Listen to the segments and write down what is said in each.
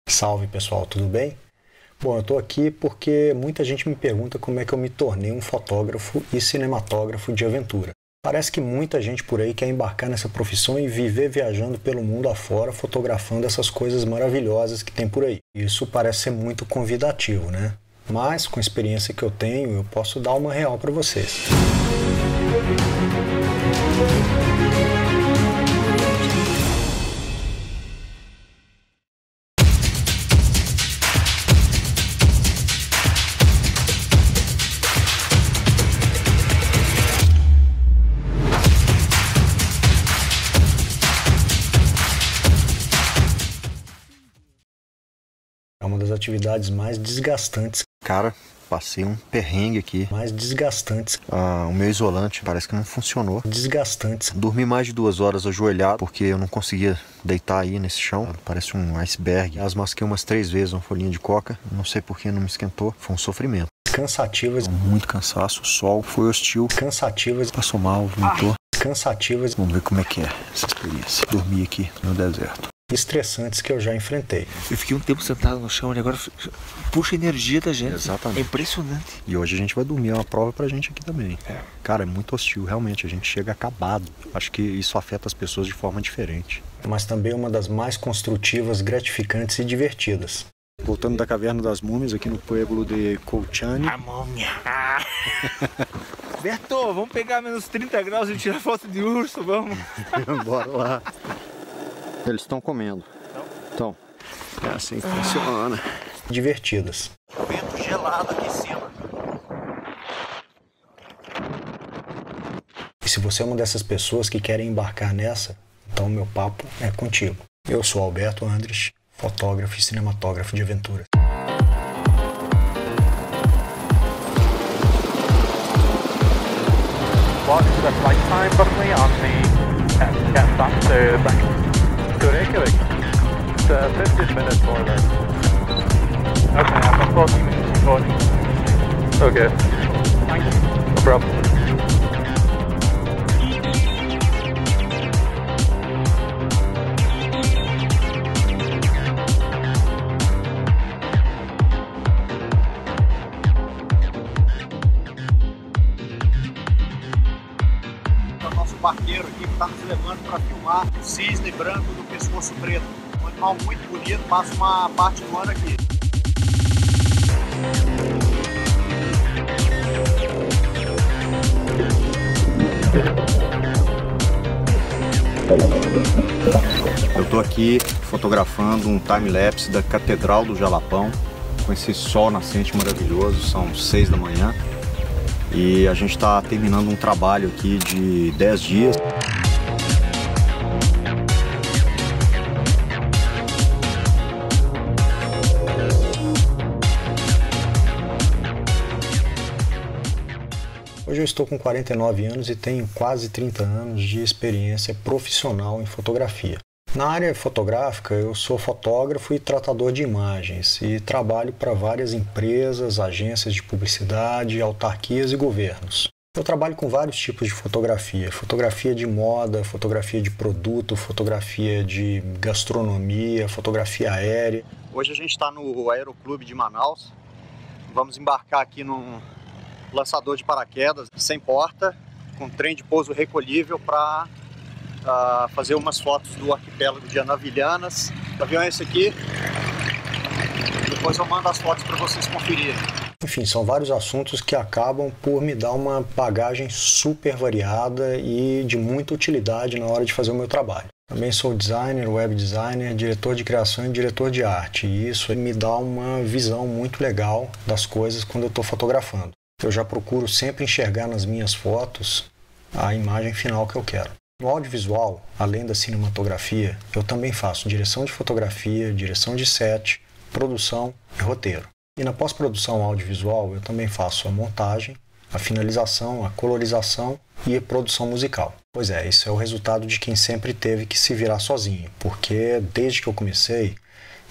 Salve pessoal, tudo bem? Bom, eu estou aqui porque muita gente me pergunta como é que eu me tornei um fotógrafo e cinematógrafo de aventura. Parece que muita gente por aí quer embarcar nessa profissão e viver viajando pelo mundo afora, fotografando essas coisas maravilhosas que tem por aí. Isso parece ser muito convidativo, né? Mas com a experiência que eu tenho, eu posso dar uma real para vocês. É uma das atividades mais desgastantes. Cara, passei um perrengue aqui. O meu isolante parece que não funcionou. Dormi mais de 2 horas ajoelhado porque eu não conseguia deitar aí nesse chão. Parece um iceberg. As masquei umas 3 vezes uma folhinha de coca. Não sei por que não me esquentou. Foi um sofrimento. Cansativas. Muito cansaço. O sol foi hostil. Cansativas. Passou mal, vomitou. Cansativas. Vamos ver como é que é essa experiência. Dormi aqui no deserto. Estressantes que eu já enfrentei. Eu fiquei um tempo sentado no chão e agora puxa a energia da gente. Exatamente. É impressionante. E hoje a gente vai dormir, é uma prova pra gente aqui também. Cara, é muito hostil, realmente, a gente chega acabado. Acho que isso afeta as pessoas de forma diferente. Mas também uma das mais construtivas, gratificantes e divertidas. Voltando da Caverna das Múmias, aqui no pueblo de Colchane. A múmia. Beto, vamos pegar menos 30 graus e tirar foto de urso, vamos. Bora lá. Eles estão comendo. Então, é assim que funciona. Divertidas. Vento gelado aqui em cima. E se você é uma dessas pessoas que querem embarcar nessa, então meu papo é contigo. Eu sou Alberto Andres, fotógrafo e cinematógrafo de aventura. What is the flight time roughly on the cat stop to back to Reykjavik? It's 15 minutes more or less. Okay, I'm 40 minutes going. Okay. Thank you. No problem. Nosso barqueiro aqui que está nos levando para filmar o cisne branco do pescoço preto. Um animal muito bonito, passa uma parte do ano aqui. Eu tô aqui fotografando um time-lapse da Catedral do Jalapão, com esse sol nascente maravilhoso, são 6 da manhã. E a gente está terminando um trabalho aqui de 10 dias. Hoje eu estou com 49 anos e tenho quase 30 anos de experiência profissional em fotografia. Na área fotográfica, eu sou fotógrafo e tratador de imagens e trabalho para várias empresas, agências de publicidade, autarquias e governos. Eu trabalho com vários tipos de fotografia. Fotografia de moda, fotografia de produto, fotografia de gastronomia, fotografia aérea. Hoje a gente está no Aeroclube de Manaus. Vamos embarcar aqui num lançador de paraquedas sem porta, com trem de pouso recolhível para fazer umas fotos do arquipélago de Anavilhanas. O avião é esse aqui. Depois eu mando as fotos para vocês conferirem. Enfim, são vários assuntos que acabam por me dar uma bagagem super variada e de muita utilidade na hora de fazer o meu trabalho. Também sou designer, web designer, diretor de criação e diretor de arte. E isso me dá uma visão muito legal das coisas quando eu estou fotografando. Eu já procuro sempre enxergar nas minhas fotos a imagem final que eu quero. No audiovisual, além da cinematografia, eu também faço direção de fotografia, direção de set, produção e roteiro. E na pós-produção audiovisual, eu também faço a montagem, a finalização, a colorização e a produção musical. Pois é, isso é o resultado de quem sempre teve que se virar sozinho, porque desde que eu comecei,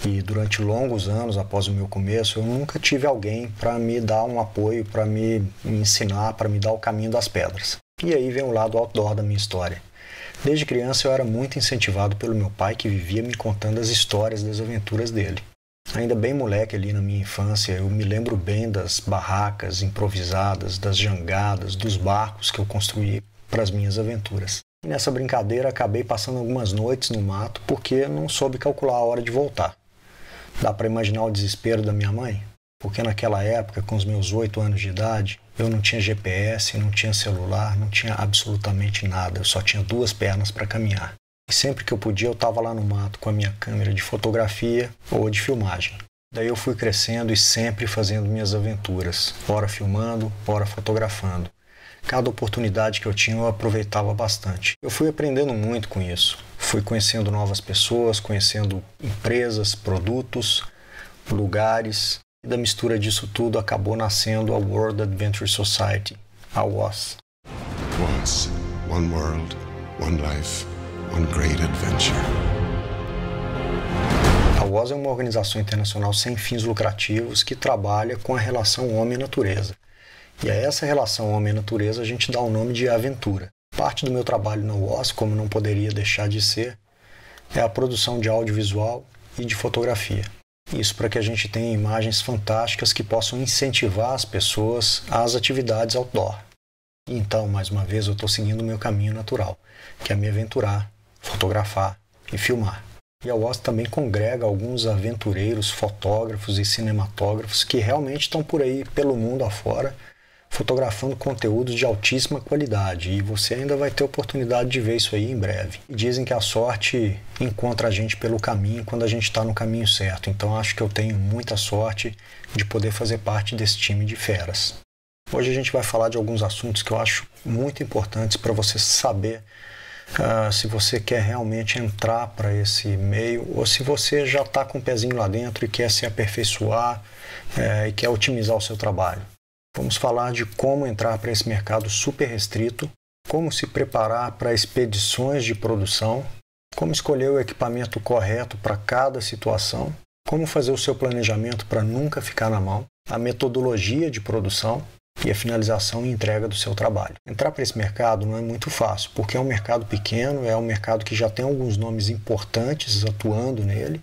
e durante longos anos após o meu começo, eu nunca tive alguém para me dar um apoio, para me ensinar, para me dar o caminho das pedras. E aí vem o lado outdoor da minha história. Desde criança eu era muito incentivado pelo meu pai, que vivia me contando as histórias das aventuras dele. Ainda bem moleque ali na minha infância, eu me lembro bem das barracas improvisadas, das jangadas, dos barcos que eu construí para as minhas aventuras. E nessa brincadeira acabei passando algumas noites no mato porque não soube calcular a hora de voltar. Dá para imaginar o desespero da minha mãe? Porque naquela época, com os meus 8 anos de idade, eu não tinha GPS, não tinha celular, não tinha absolutamente nada. Eu só tinha 2 pernas para caminhar. E sempre que eu podia, eu estava lá no mato com a minha câmera de fotografia ou de filmagem. Daí eu fui crescendo e sempre fazendo minhas aventuras, ora filmando, ora fotografando. Cada oportunidade que eu tinha eu aproveitava bastante. Eu fui aprendendo muito com isso. Fui conhecendo novas pessoas, conhecendo empresas, produtos, lugares. E da mistura disso tudo acabou nascendo a World Adventure Society, a WOS. WOS, One World, One Life, One Great Adventure. A WOS é uma organização internacional sem fins lucrativos que trabalha com a relação homem-natureza. E a essa relação homem-natureza a gente dá o nome de aventura. Parte do meu trabalho na WOS, como não poderia deixar de ser, é a produção de audiovisual e de fotografia. Isso para que a gente tenha imagens fantásticas que possam incentivar as pessoas às atividades outdoor. E então, mais uma vez, eu estou seguindo o meu caminho natural, que é me aventurar, fotografar e filmar. E a WOS também congrega alguns aventureiros, fotógrafos e cinematógrafos que realmente estão por aí pelo mundo afora, fotografando conteúdos de altíssima qualidade, e você ainda vai ter oportunidade de ver isso aí em breve. E dizem que a sorte encontra a gente pelo caminho quando a gente está no caminho certo, então acho que eu tenho muita sorte de poder fazer parte desse time de feras. Hoje a gente vai falar de alguns assuntos que eu acho muito importantes para você saber se você quer realmente entrar para esse meio ou se você já está com o pezinho lá dentro e quer se aperfeiçoar e quer otimizar o seu trabalho. Vamos falar de como entrar para esse mercado super restrito, como se preparar para expedições de produção, como escolher o equipamento correto para cada situação, como fazer o seu planejamento para nunca ficar na mão, a metodologia de produção e a finalização e entrega do seu trabalho. Entrar para esse mercado não é muito fácil, porque é um mercado pequeno, é um mercado que já tem alguns nomes importantes atuando nele,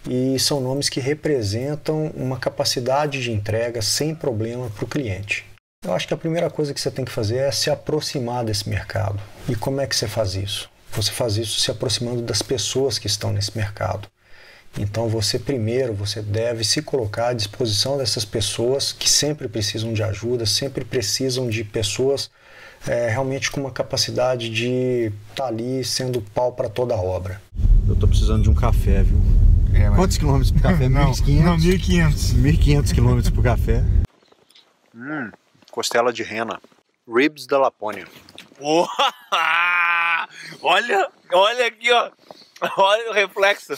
e são nomes que representam uma capacidade de entrega sem problema para o cliente. Eu acho que a primeira coisa que você tem que fazer é se aproximar desse mercado. E como é que você faz isso? Você faz isso se aproximando das pessoas que estão nesse mercado. Então você deve se colocar à disposição dessas pessoas que sempre precisam de ajuda, sempre precisam de pessoas realmente com uma capacidade de estar ali sendo pau para toda a obra. Eu estou precisando de um café, viu? Quantos quilômetros por café? 1.500? Não, 1.500. 1.500 quilômetros por café. Costela de rena. Ribs da Lapônia. Olha aqui, ó. Olha o reflexo.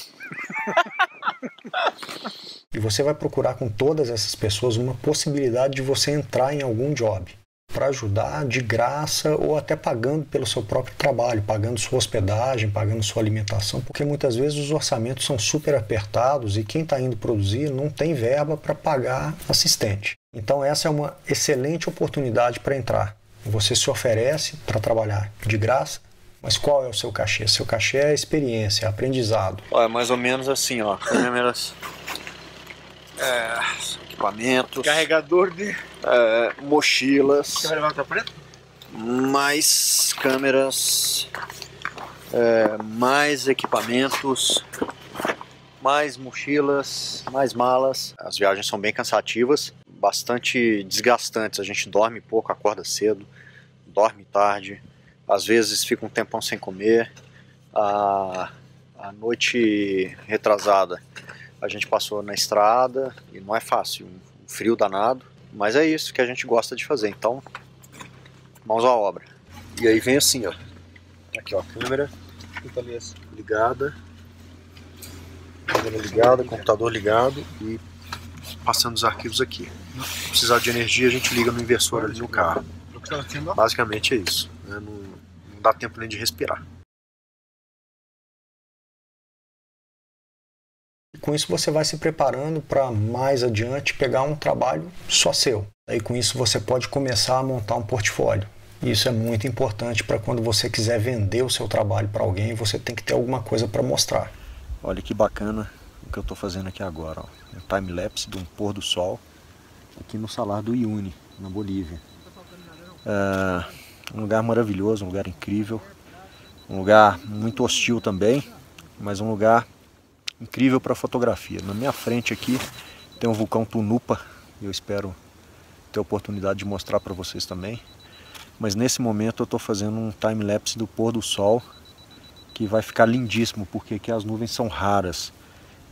E você vai procurar com todas essas pessoas uma possibilidade de você entrar em algum job para ajudar de graça ou até pagando pelo seu próprio trabalho, pagando sua hospedagem, pagando sua alimentação, porque muitas vezes os orçamentos são super apertados e quem está indo produzir não tem verba para pagar assistente. Então essa é uma excelente oportunidade para entrar. Você se oferece para trabalhar de graça, mas qual é o seu cachê? Seu cachê é experiência, é aprendizado. É mais ou menos assim, ó. Primeiras equipamentos, Carregador de... mochilas, Câmera preta? mais câmeras, mais equipamentos, mais mochilas, mais malas. As viagens são bem cansativas, bastante desgastantes. A gente dorme pouco, acorda cedo, dorme tarde, às vezes fica um tempão sem comer. A noite retrasada a gente passou na estrada e não é fácil, um frio danado, mas é isso que a gente gosta de fazer, então mãos à obra. E aí vem assim, ó, aqui ó, câmera ligada, computador ligado e passando os arquivos aqui. Se precisar de energia a gente liga no inversor ali no carro. Basicamente é isso, né? Não dá tempo nem de respirar. Com isso você vai se preparando para mais adiante pegar um trabalho só seu. Aí com isso você pode começar a montar um portfólio. Isso é muito importante para quando você quiser vender o seu trabalho para alguém, você tem que ter alguma coisa para mostrar. Olha que bacana o que eu estou fazendo aqui agora. Ó. Um time-lapse de um pôr do sol aqui no Salar do Uyuni, na Bolívia. Um lugar maravilhoso, um lugar incrível. Um lugar muito hostil também, mas um lugar incrível para fotografia. Na minha frente aqui tem o vulcão Tunupa. Eu espero ter a oportunidade de mostrar para vocês também. Mas nesse momento eu estou fazendo um time-lapse do pôr do sol, que vai ficar lindíssimo, porque aqui as nuvens são raras.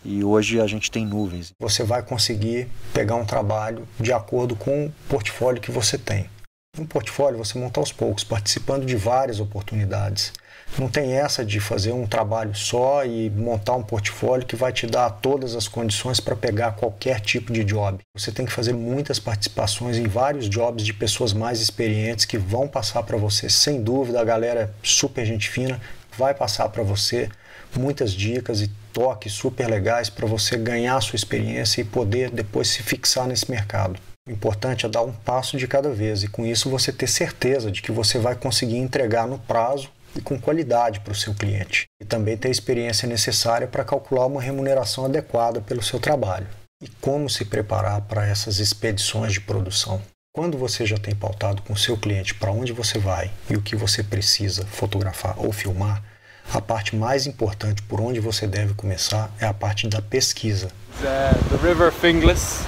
E hoje a gente tem nuvens. Você vai conseguir pegar um trabalho de acordo com o portfólio que você tem. Um portfólio você monta aos poucos, participando de várias oportunidades. Não tem essa de fazer um trabalho só e montar um portfólio que vai te dar todas as condições para pegar qualquer tipo de job. Você tem que fazer muitas participações em vários jobs de pessoas mais experientes que vão passar para você, sem dúvida, a galera super gente fina vai passar para você muitas dicas e toques super legais para você ganhar a sua experiência e poder depois se fixar nesse mercado. O importante é dar um passo de cada vez e com isso você ter certeza de que você vai conseguir entregar no prazo e com qualidade para o seu cliente. E também ter a experiência necessária para calcular uma remuneração adequada pelo seu trabalho. E como se preparar para essas expedições de produção. Quando você já tem pautado com o seu cliente para onde você vai e o que você precisa fotografar ou filmar, a parte mais importante por onde você deve começar é a parte da pesquisa. The River Finglas,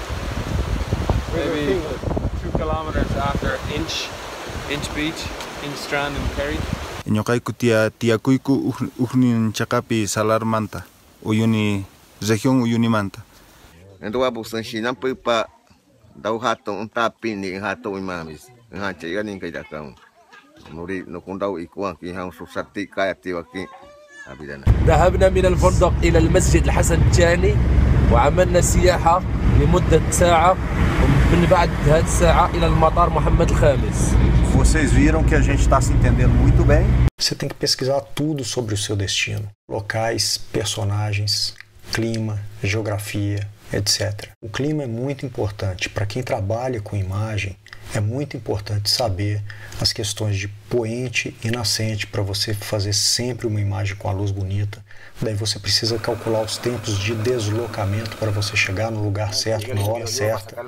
maybe 2 kilometers after Inch Beach, Inch Strand in Kerry. Nyokaiku tia kuiku uhnin chakapi Salar Manta, Uyuni, região Uyuni Manta. Ando a busan China pa dau hato tapi ni hato imamis. Ngache ganin kai dakang. Nuri no kundau ikuan ki hang susati kayati waki abidana. ذهبنا من الفندق إلى المسجد الحسن الثاني وعملنا سياحة لمدة ساعة ومن بعد هذه الساعة إلى المطار محمد الخامس. Vocês viram que a gente está se entendendo muito bem. Você tem que pesquisar tudo sobre o seu destino. Locais, personagens, clima, geografia, etc. O clima é muito importante. Para quem trabalha com imagem, é muito importante saber as questões de poente e nascente para você fazer sempre uma imagem com a luz bonita. Daí você precisa calcular os tempos de deslocamento para você chegar no lugar certo, na hora certa.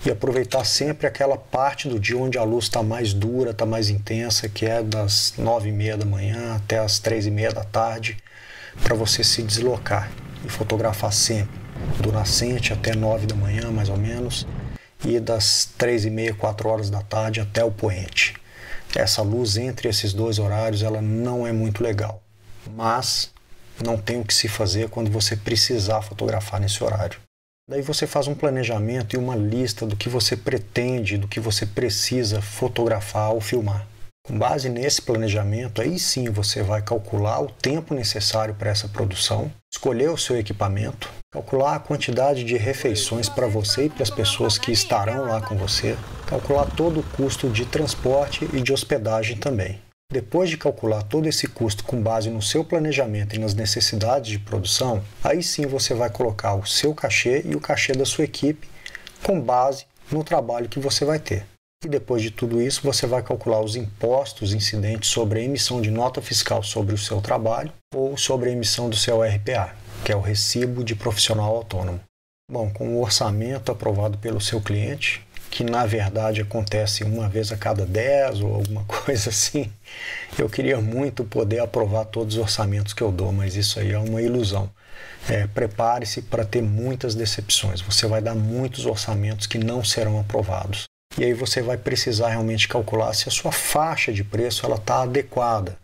E aproveitar sempre aquela parte do dia onde a luz está mais dura, está mais intensa, que é das 9h30 da manhã até as 3h30 da tarde, para você se deslocar e fotografar sempre, do nascente até 9 da manhã, mais ou menos, e das 3h30, 4 horas da tarde até o poente. Essa luz entre esses dois horários ela não é muito legal, mas não tem o que se fazer quando você precisar fotografar nesse horário. Daí você faz um planejamento e uma lista do que você pretende, do que você precisa fotografar ou filmar. Com base nesse planejamento, aí sim você vai calcular o tempo necessário para essa produção, escolher o seu equipamento, calcular a quantidade de refeições para você e para as pessoas que estarão lá com você, calcular todo o custo de transporte e de hospedagem também. Depois de calcular todo esse custo com base no seu planejamento e nas necessidades de produção, aí sim você vai colocar o seu cachê e o cachê da sua equipe com base no trabalho que você vai ter. E depois de tudo isso, você vai calcular os impostos incidentes sobre a emissão de nota fiscal sobre o seu trabalho ou sobre a emissão do seu RPA, que é o Recibo de Profissional Autônomo. Bom, com o orçamento aprovado pelo seu cliente, que na verdade acontece uma vez a cada 10 ou alguma coisa assim, eu queria muito poder aprovar todos os orçamentos que eu dou, mas isso aí é uma ilusão. Prepare-se para ter muitas decepções. Você vai dar muitos orçamentos que não serão aprovados. E aí você vai precisar realmente calcular se a sua faixa de preço está adequada.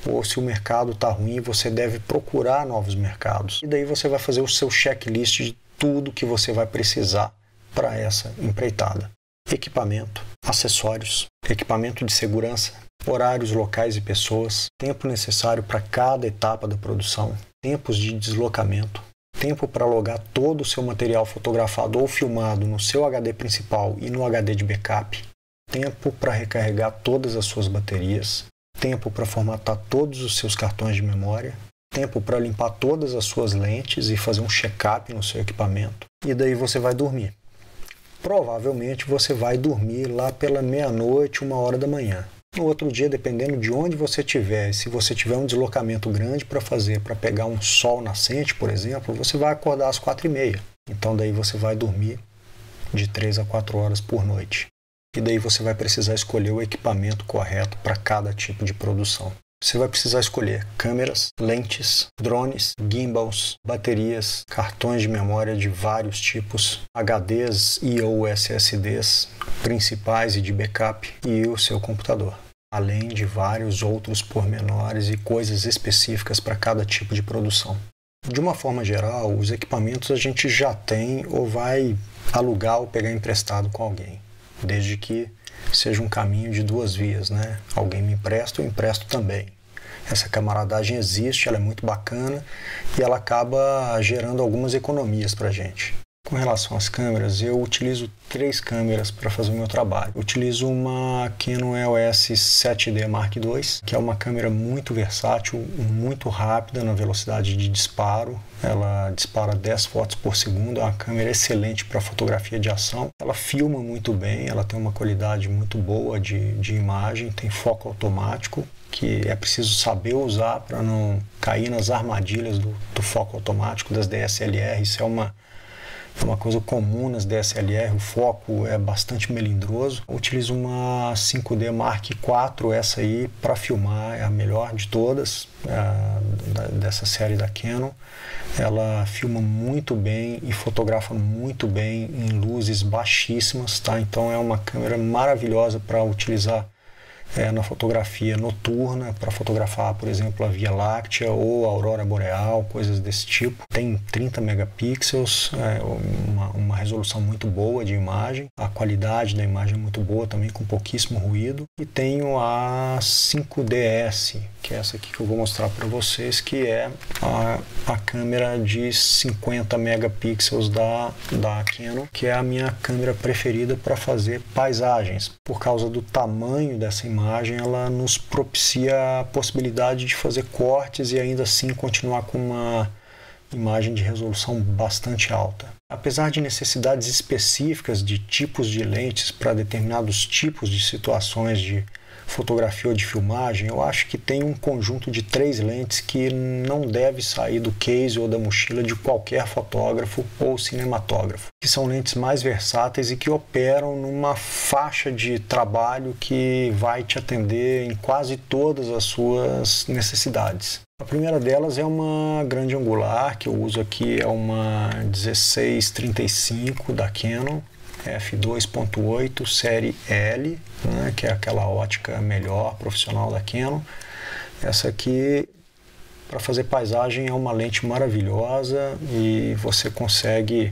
Ou se o mercado está ruim, você deve procurar novos mercados. E daí você vai fazer o seu checklist de tudo que você vai precisar para essa empreitada. Equipamento, acessórios, equipamento de segurança, horários, locais e pessoas, tempo necessário para cada etapa da produção, tempos de deslocamento, tempo para logar todo o seu material fotografado ou filmado no seu HD principal e no HD de backup, tempo para recarregar todas as suas baterias, tempo para formatar todos os seus cartões de memória, tempo para limpar todas as suas lentes e fazer um check-up no seu equipamento. E daí você vai dormir. Provavelmente você vai dormir lá pela meia-noite, 1h da manhã. No outro dia, dependendo de onde você estiver, se você tiver um deslocamento grande para fazer, para pegar um sol nascente, por exemplo, você vai acordar às 4h30. Então daí você vai dormir de 3 a 4 horas por noite. E daí você vai precisar escolher o equipamento correto para cada tipo de produção. Você vai precisar escolher câmeras, lentes, drones, gimbals, baterias, cartões de memória de vários tipos, HDs e ou SSDs principais e de backup e o seu computador, além de vários outros pormenores e coisas específicas para cada tipo de produção. De uma forma geral, os equipamentos a gente já tem ou vai alugar ou pegar emprestado com alguém, desde que seja um caminho de duas vias, né? Alguém me empresta, eu empresto também. Essa camaradagem existe, ela é muito bacana e ela acaba gerando algumas economias para a gente. Com relação às câmeras, eu utilizo 3 câmeras para fazer o meu trabalho. Eu utilizo uma Canon EOS 7D Mark II, que é uma câmera muito versátil, muito rápida na velocidade de disparo. Ela dispara 10 fotos por segundo, é uma câmera excelente para fotografia de ação. Ela filma muito bem, ela tem uma qualidade muito boa de imagem, tem foco automático, que é preciso saber usar para não cair nas armadilhas do foco automático das DSLR. Isso é uma coisa comum nas DSLR, o foco é bastante melindroso. Eu utilizo uma 5D Mark IV, essa aí, para filmar, é a melhor de todas, dessa série da Canon. Ela filma muito bem e fotografa muito bem em luzes baixíssimas, tá? Então é uma câmera maravilhosa para utilizar na fotografia noturna, para fotografar, por exemplo, a Via Láctea ou a Aurora Boreal, coisas desse tipo. Tem 30 megapixels, uma resolução muito boa de imagem, a qualidade da imagem é muito boa também, com pouquíssimo ruído. E tenho a 5DS, que é essa aqui que eu vou mostrar para vocês, que é a câmera de 50 megapixels da Canon, que é a minha câmera preferida para fazer paisagens. Por causa do tamanho dessa imagem, ela nos propicia a possibilidade de fazer cortes e ainda assim continuar com uma imagem de resolução bastante alta. Apesar de necessidades específicas de tipos de lentes para determinados tipos de situações de fotografia ou de filmagem, eu acho que tem um conjunto de 3 lentes que não deve sair do case ou da mochila de qualquer fotógrafo ou cinematógrafo, que são lentes mais versáteis e que operam numa faixa de trabalho que vai te atender em quase todas as suas necessidades. A primeira delas é uma grande angular, que eu uso aqui, é uma 16-35 da Canon, f2.8 série L, né, que é aquela ótica melhor profissional da Canon. Essa aqui, para fazer paisagem, é uma lente maravilhosa e você consegue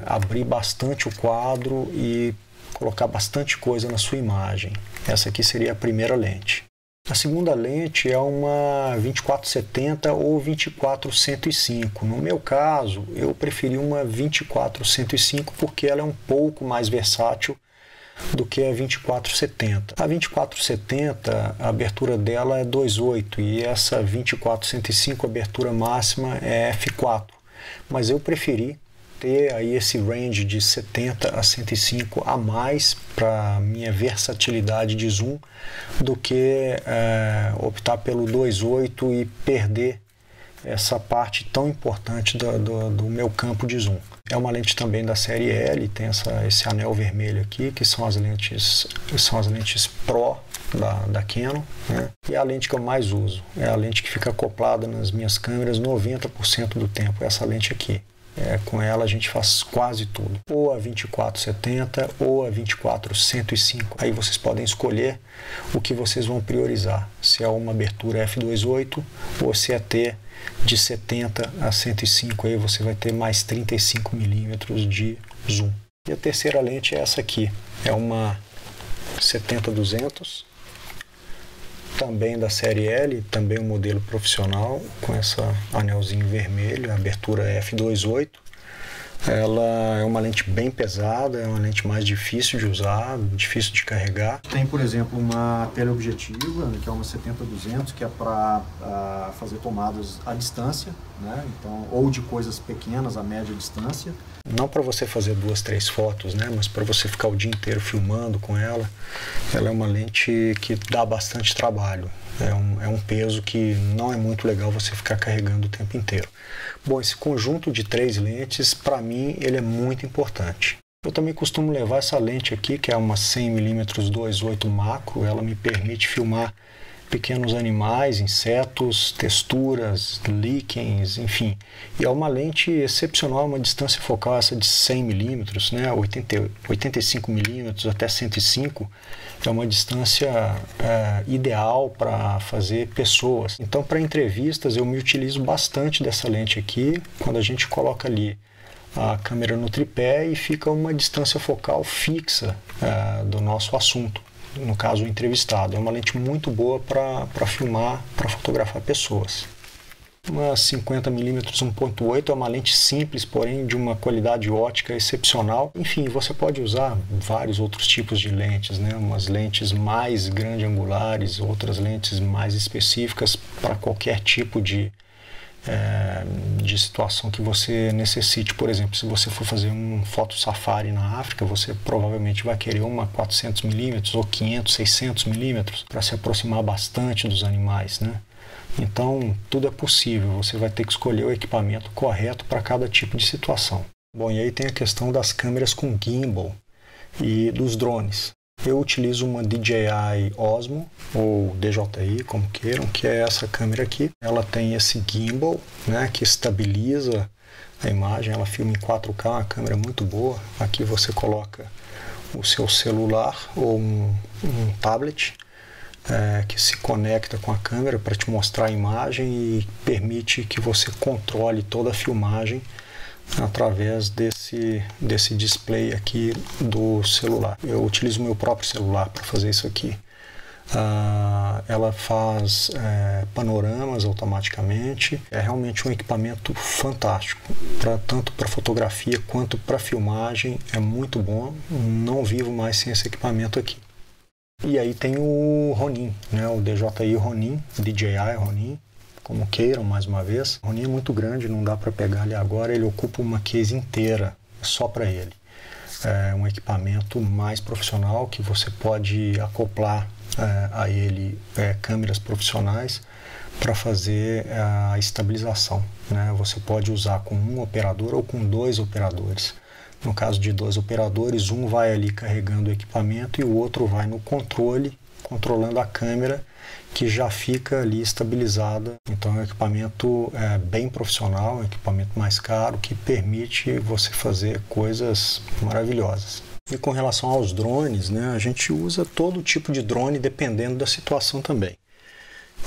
abrir bastante o quadro e colocar bastante coisa na sua imagem. Essa aqui seria a primeira lente. A segunda lente é uma 24-70 ou 24-105. No meu caso, eu preferi uma 24-105 porque ela é um pouco mais versátil do que a 24-70. A 24-70, a abertura dela é 2.8 e essa 24-105, a abertura máxima é f4. Mas eu preferi ter aí esse range de 70 a 105 a mais para minha versatilidade de zoom do que optar pelo 2.8 e perder essa parte tão importante do meu campo de zoom. É uma lente também da série L, tem esse anel vermelho aqui, que são as lentes Pro da Canon, né? E a lente que eu mais uso, é a lente que fica acoplada nas minhas câmeras 90% do tempo, essa lente aqui. Com ela a gente faz quase tudo, ou a 24-70 ou a 24-105. Aí vocês podem escolher o que vocês vão priorizar, se é uma abertura f2.8 ou se é ter de 70 a 105, aí você vai ter mais 35 milímetros de zoom. E a terceira lente é essa aqui, é uma 70-200, também da série L, também um modelo profissional, com esse anelzinho vermelho, a abertura f2.8. Ela é uma lente bem pesada, é uma lente mais difícil de usar, difícil de carregar. Tem, por exemplo, uma teleobjetiva, que é uma 70-200, que é para fazer tomadas à distância, né? Então, ou de coisas pequenas a média distância. Não para você fazer 2, 3 fotos, né? Mas para você ficar o dia inteiro filmando com ela. Ela é uma lente que dá bastante trabalho. É um peso que não é muito legal você ficar carregando o tempo inteiro. Bom, esse conjunto de 3 lentes, para mim, ele é muito importante. Eu também costumo levar essa lente aqui, que é uma 100mm 2.8 macro. Ela me permite filmar pequenos animais, insetos, texturas, líquens, enfim. E é uma lente excepcional, uma distância focal essa de 100mm, né, 85mm até 105, é uma distância ideal para fazer pessoas. Então, para entrevistas, eu me utilizo bastante dessa lente aqui, quando a gente coloca ali a câmera no tripé e fica uma distância focal fixa do nosso assunto. No caso, o entrevistado. É uma lente muito boa para filmar, para fotografar pessoas. Uma 50mm 1.8 é uma lente simples, porém de uma qualidade ótica excepcional. Enfim, você pode usar vários outros tipos de lentes, né? Umas lentes mais grande angulares, outras lentes mais específicas para qualquer tipo de situação que você necessite. Por exemplo, se você for fazer um foto safari na África, você provavelmente vai querer uma 400mm ou 500, 600mm para se aproximar bastante dos animais, né? Então, tudo é possível, você vai ter que escolher o equipamento correto para cada tipo de situação. Bom, e aí tem a questão das câmeras com gimbal e dos drones. Eu utilizo uma DJI Osmo, ou DJI, como queiram, que é essa câmera aqui. Ela tem esse gimbal, né, que estabiliza a imagem, ela filma em 4K, uma câmera muito boa. Aqui você coloca o seu celular ou um tablet que se conecta com a câmera para te mostrar a imagem e permite que você controle toda a filmagem através desse display aqui do celular. Eu utilizo o meu próprio celular para fazer isso aqui. Ela faz panoramas automaticamente. É realmente um equipamento fantástico, tanto para fotografia quanto para filmagem. É muito bom. Não vivo mais sem esse equipamento aqui. E aí tem o Ronin, né? O DJI Ronin, DJI Ronin, como queiram, mais uma vez. O Ronin é muito grande, não dá para pegar ali agora, ele ocupa uma case inteira só para ele. É um equipamento mais profissional que você pode acoplar a ele câmeras profissionais para fazer a estabilização, né? Você pode usar com um operador ou com 2 operadores. No caso de 2 operadores, um vai ali carregando o equipamento e o outro vai no controle, controlando a câmera, que já fica ali estabilizada. Então é um equipamento bem profissional, um equipamento mais caro, que permite você fazer coisas maravilhosas. E com relação aos drones, né, a gente usa todo tipo de drone dependendo da situação também.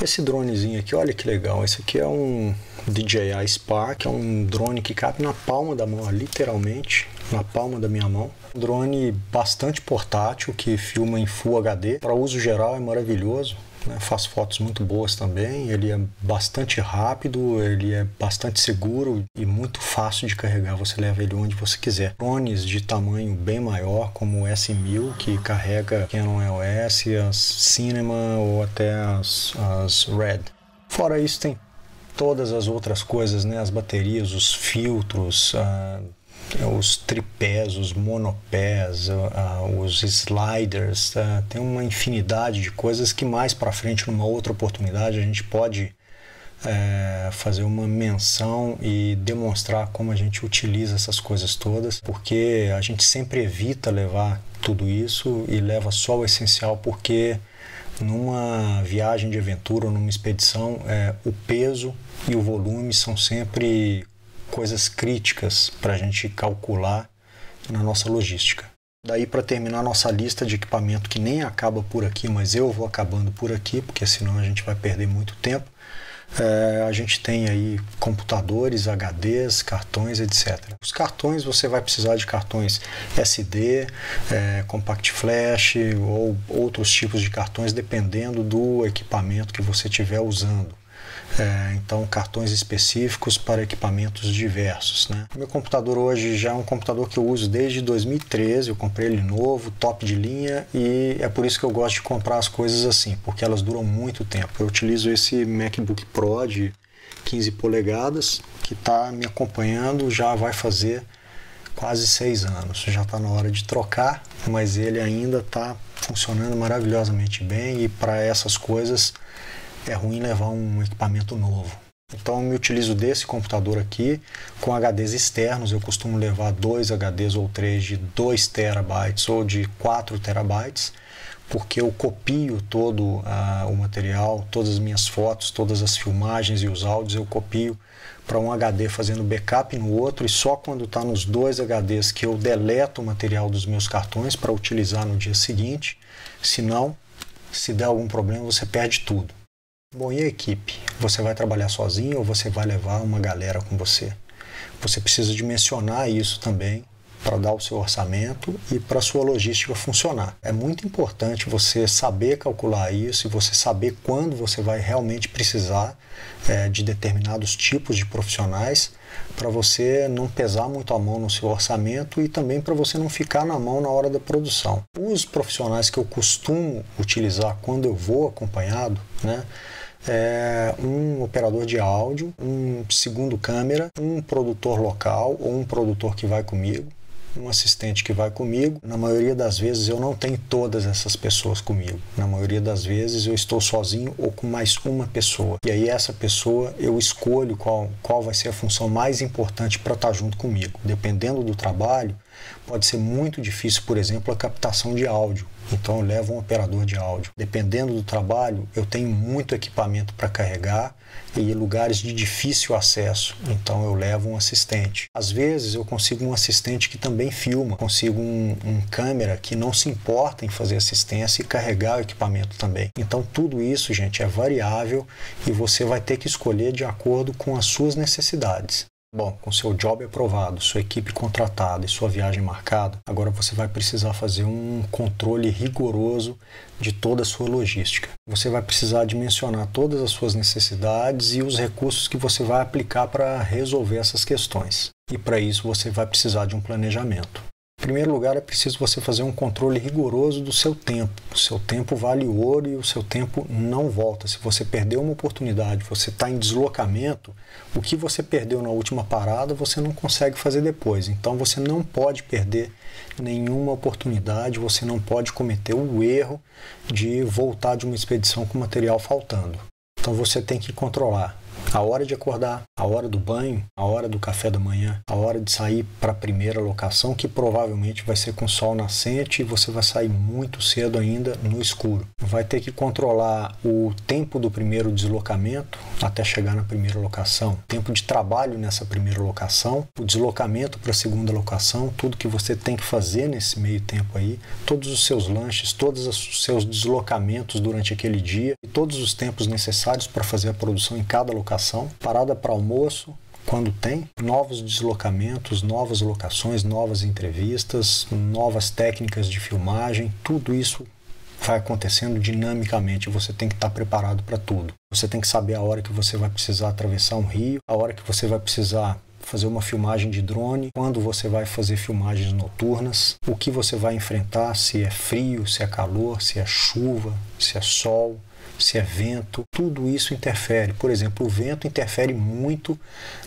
Esse dronezinho aqui, olha que legal, esse aqui é um DJI Spark, é um drone que cabe na palma da mão, literalmente, na palma da minha mão. Um drone bastante portátil, que filma em Full HD, para uso geral é maravilhoso, né? Faz fotos muito boas também, ele é bastante rápido, ele é bastante seguro e muito fácil de carregar, você leva ele onde você quiser. Drones de tamanho bem maior, como o S1000, que carrega Canon EOS, as Cinema ou até as Red. Fora isso, tem todas as outras coisas, né? As baterias, os filtros, os tripés, os monopés, os sliders, tem uma infinidade de coisas que mais para frente, numa outra oportunidade, a gente pode fazer uma menção e demonstrar como a gente utiliza essas coisas todas, porque a gente sempre evita levar tudo isso e leva só o essencial, porque numa viagem de aventura ou numa expedição, o peso e o volume são sempre coisas críticas para a gente calcular na nossa logística. Daí, para terminar a nossa lista de equipamento, que nem acaba por aqui, mas eu vou acabando por aqui, porque senão a gente vai perder muito tempo, a gente tem aí computadores, HDs, cartões, etc. Os cartões, você vai precisar de cartões SD, Compact Flash ou outros tipos de cartões, dependendo do equipamento que você estiver usando. Então cartões específicos para equipamentos diversos, né? Meu computador hoje já é um computador que eu uso desde 2013, eu comprei ele novo, top de linha, e é por isso que eu gosto de comprar as coisas assim, porque elas duram muito tempo. Eu utilizo esse MacBook Pro de 15 polegadas, que está me acompanhando, já vai fazer quase 6 anos. Já está na hora de trocar, mas ele ainda está funcionando maravilhosamente bem, e para essas coisas é ruim levar um equipamento novo. Então eu me utilizo desse computador aqui com HDs externos. Eu costumo levar 2 HDs ou 3 de 2 terabytes ou de 4 terabytes, porque eu copio todo o material, todas as minhas fotos, todas as filmagens e os áudios, eu copio para um HD fazendo backup no outro, e só quando está nos 2 HDs que eu deleto o material dos meus cartões para utilizar no dia seguinte. Senão, se der algum problema, você perde tudo. Bom, e a equipe? Você vai trabalhar sozinho ou você vai levar uma galera com você? Você precisa dimensionar isso também para dar o seu orçamento e para a sua logística funcionar. É muito importante você saber calcular isso e você saber quando você vai realmente precisar de determinados tipos de profissionais, para você não pesar muito a mão no seu orçamento e também para você não ficar na mão na hora da produção. Os profissionais que eu costumo utilizar quando eu vou acompanhado, né, um operador de áudio, um segundo câmera, um produtor local ou um produtor que vai comigo, um assistente que vai comigo. Na maioria das vezes eu não tenho todas essas pessoas comigo. Na maioria das vezes eu estou sozinho ou com mais uma pessoa. E aí essa pessoa eu escolho qual vai ser a função mais importante para estar junto comigo. Dependendo do trabalho, pode ser muito difícil, por exemplo, a captação de áudio. Então eu levo um operador de áudio. Dependendo do trabalho, eu tenho muito equipamento para carregar e lugares de difícil acesso. Então eu levo um assistente. Às vezes eu consigo um assistente que também filma. Consigo um câmera que não se importa em fazer assistência e carregar o equipamento também. Então tudo isso, gente, é variável e você vai ter que escolher de acordo com as suas necessidades. Bom, com seu job aprovado, sua equipe contratada e sua viagem marcada, agora você vai precisar fazer um controle rigoroso de toda a sua logística. Você vai precisar dimensionar todas as suas necessidades e os recursos que você vai aplicar para resolver essas questões. E para isso você vai precisar de um planejamento. Em primeiro lugar, é preciso você fazer um controle rigoroso do seu tempo. O seu tempo vale ouro e o seu tempo não volta. Se você perdeu uma oportunidade, você está em deslocamento, o que você perdeu na última parada, você não consegue fazer depois. Então você não pode perder nenhuma oportunidade, você não pode cometer o erro de voltar de uma expedição com material faltando. Então você tem que controlar a hora de acordar, a hora do banho, a hora do café da manhã, a hora de sair para a primeira locação, que provavelmente vai ser com sol nascente e você vai sair muito cedo ainda no escuro. Vai ter que controlar o tempo do primeiro deslocamento até chegar na primeira locação, tempo de trabalho nessa primeira locação, o deslocamento para a segunda locação, tudo que você tem que fazer nesse meio tempo aí, todos os seus lanches, todos os seus deslocamentos durante aquele dia e todos os tempos necessários para fazer a produção em cada locação, parada para almoço, quando tem, novos deslocamentos, novas locações, novas entrevistas, novas técnicas de filmagem, tudo isso vai acontecendo dinamicamente, você tem que estar preparado para tudo. Você tem que saber a hora que você vai precisar atravessar um rio, a hora que você vai precisar fazer uma filmagem de drone, quando você vai fazer filmagens noturnas, o que você vai enfrentar, se é frio, se é calor, se é chuva, se é sol, se é vento, tudo isso interfere. Por exemplo, o vento interfere muito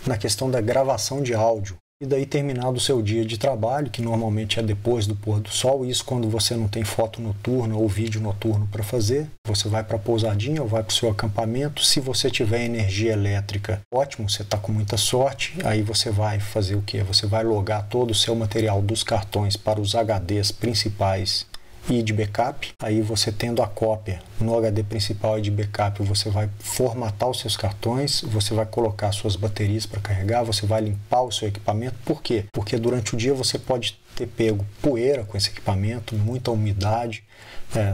na questão da gravação de áudio. E daí, terminado o seu dia de trabalho, que normalmente é depois do pôr do sol, isso quando você não tem foto noturna ou vídeo noturno para fazer, você vai para a pousadinha ou vai para o seu acampamento. Se você tiver energia elétrica, ótimo, você está com muita sorte. Aí você vai fazer o quê? Você vai logar todo o seu material dos cartões para os HDs principais e de backup. Aí você tendo a cópia no HD principal e de backup, você vai formatar os seus cartões, você vai colocar suas baterias para carregar, você vai limpar o seu equipamento. Por quê? Porque durante o dia você pode ter pego poeira com esse equipamento, muita umidade,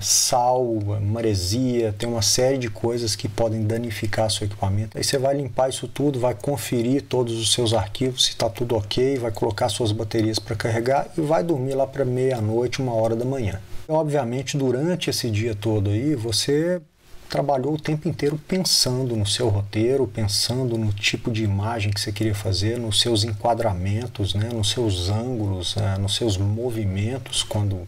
sal, maresia, tem uma série de coisas que podem danificar seu equipamento. Aí você vai limpar isso tudo, vai conferir todos os seus arquivos, se está tudo ok, vai colocar suas baterias para carregar e vai dormir lá para meia-noite, 1h da manhã. Obviamente, durante esse dia todo aí, você trabalhou o tempo inteiro pensando no seu roteiro, pensando no tipo de imagem que você queria fazer, nos seus enquadramentos, né, nos seus ângulos, nos seus movimentos quando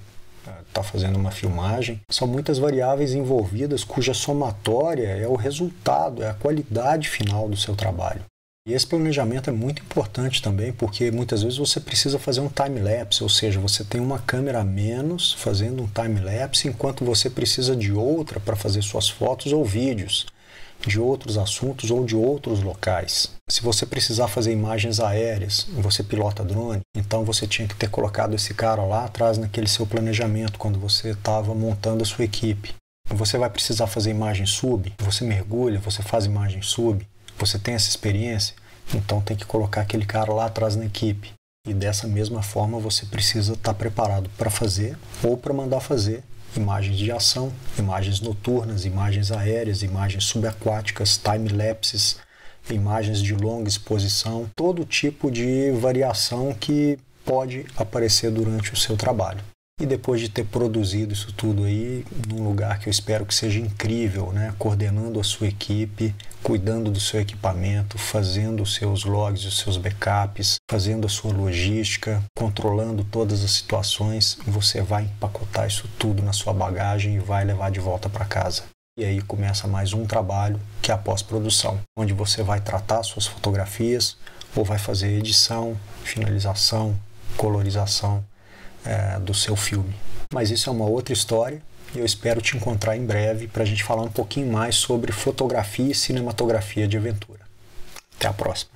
está fazendo uma filmagem. São muitas variáveis envolvidas cuja somatória é o resultado, é a qualidade final do seu trabalho. E esse planejamento é muito importante também, porque muitas vezes você precisa fazer um time-lapse, ou seja, você tem uma câmera a menos fazendo um time-lapse, enquanto você precisa de outra para fazer suas fotos ou vídeos de outros assuntos ou de outros locais. Se você precisar fazer imagens aéreas, você pilota drone, então você tinha que ter colocado esse cara lá atrás naquele seu planejamento, quando você estava montando a sua equipe. Você vai precisar fazer imagem sub, você mergulha, você faz imagem sub, você tem essa experiência, então tem que colocar aquele cara lá atrás na equipe. E dessa mesma forma você precisa estar preparado para fazer ou para mandar fazer imagens de ação, imagens noturnas, imagens aéreas, imagens subaquáticas, time-lapses, imagens de longa exposição, todo tipo de variação que pode aparecer durante o seu trabalho. E depois de ter produzido isso tudo aí, num lugar que eu espero que seja incrível, né? Coordenando a sua equipe, cuidando do seu equipamento, fazendo os seus logs, os seus backups, fazendo a sua logística, controlando todas as situações, você vai empacotar isso tudo na sua bagagem e vai levar de volta para casa. E aí começa mais um trabalho, que é a pós-produção, onde você vai tratar suas fotografias ou vai fazer edição, finalização, colorização do seu filme. Mas isso é uma outra história e eu espero te encontrar em breve para a gente falar um pouquinho mais sobre fotografia e cinematografia de aventura. Até a próxima!